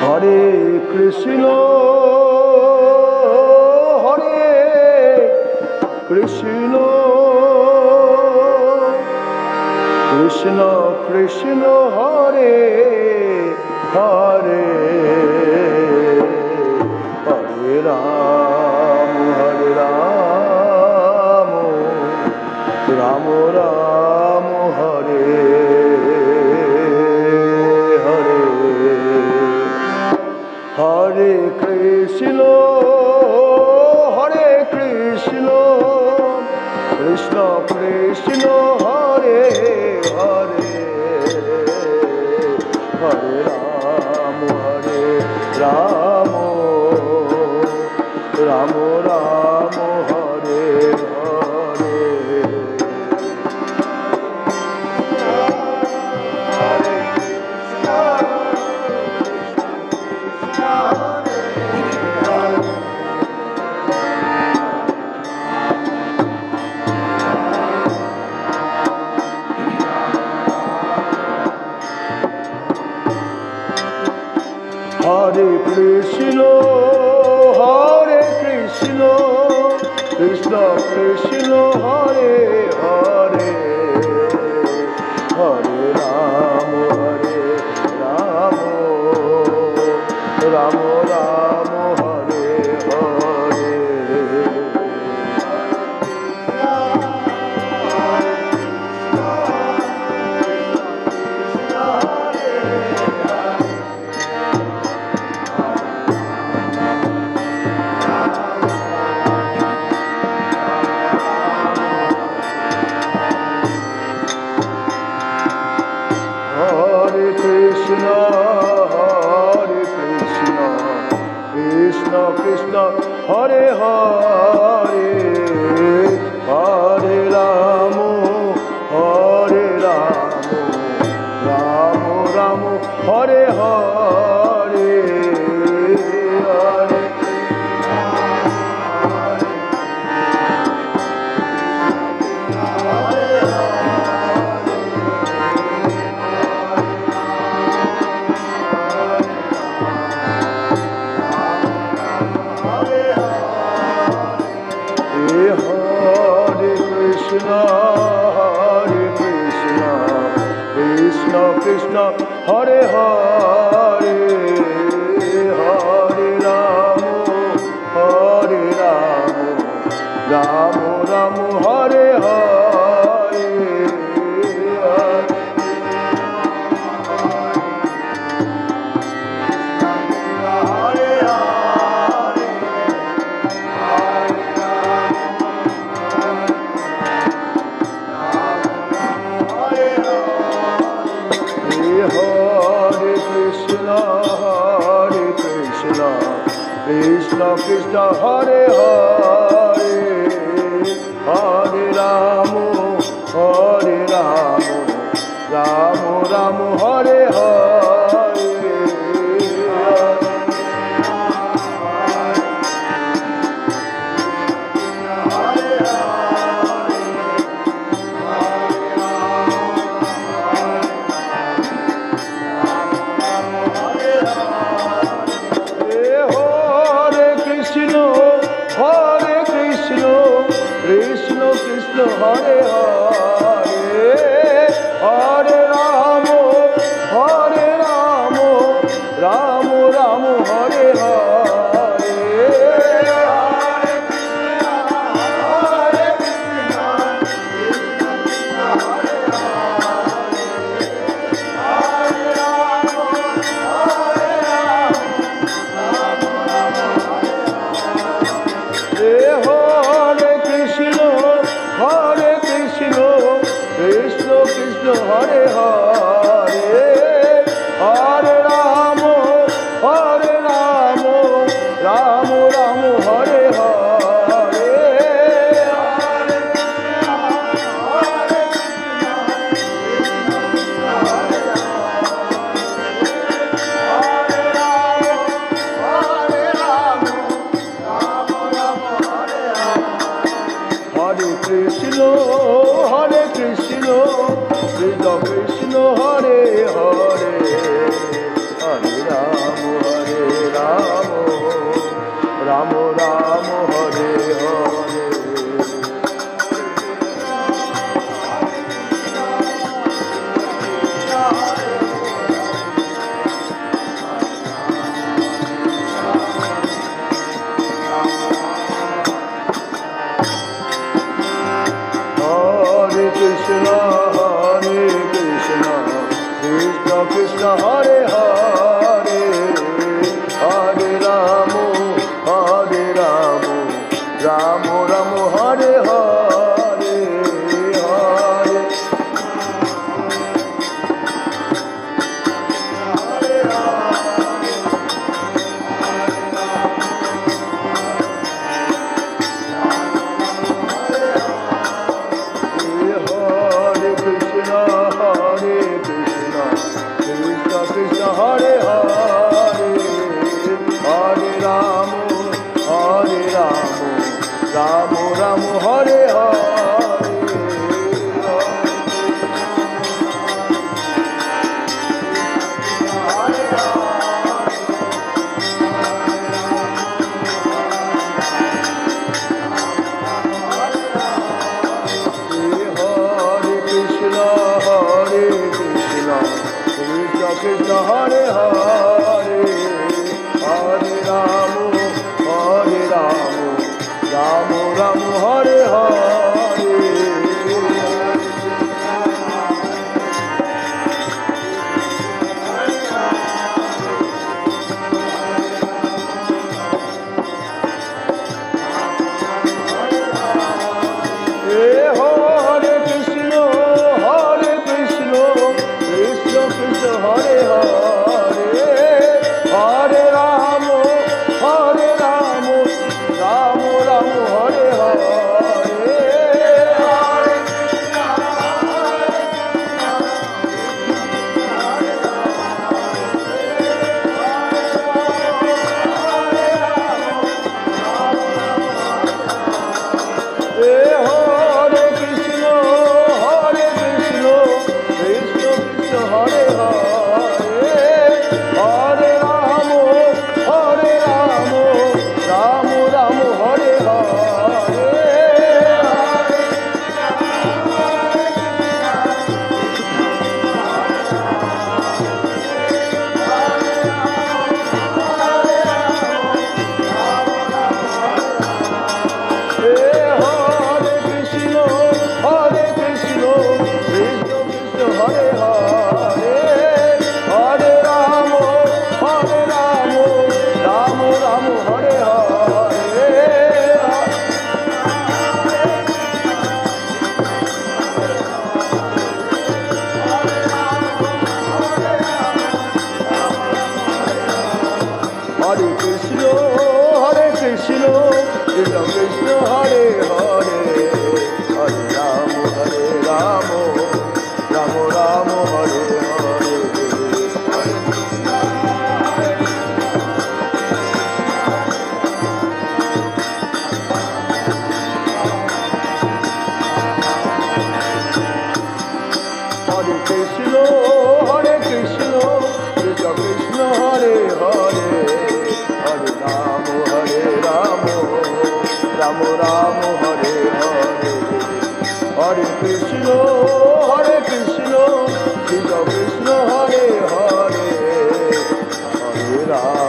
Hare Krishna Hare Krishna Krishna Krishna Hare Hare Hare Ram Ram Ram Hare Hare Hare Krishna Krishna Krishna Hare Hare Hare Ram Ram Ram Ram Hare Hare Hare Krishna, Krishna Krishna, Hare Hare, Hare Ram, Ram Ram, Hare Hare. Krishna Krishna Hare Hare, Hare Ramo Ramo Ramo Hare Hare, Hare Krishna Krishna Hare Hare, Hare Ramo Ramo Ramo Hare Hare, Krishna Krishna Hare Hare, Hare Ramo Ramo Ramo Hare Hare, Hare Krishna Ram Ram Hare Hare. Krishna Hare Krishna Krishna Krishna Hare Hare Hare Ramo Ramo Ramo Hare Hare Hare Hare Hare Hare Ramo Ramo Ramo Hare Hare Krishna Hare Hare Hare Ramo Ramo Ramo Hare Hare Hare Krishna Krishna Krishna Hare Hare Hare Ramo Ramo Ramo Hare Hare Hare Krishna Krishna Krishna Hare Hare Hare Ramo Ramo Ramo Hare Hare Hare Krishna Krishna Krishna Hare Hare Hare Ramo Ramo Ramo Hare Hare Hare Krishna Krishna Krishna Hare Hare Hare Ramo Ramo Ramo Hare Hare Hare Krishna Krishna Krishna Hare Hare Hare Ramo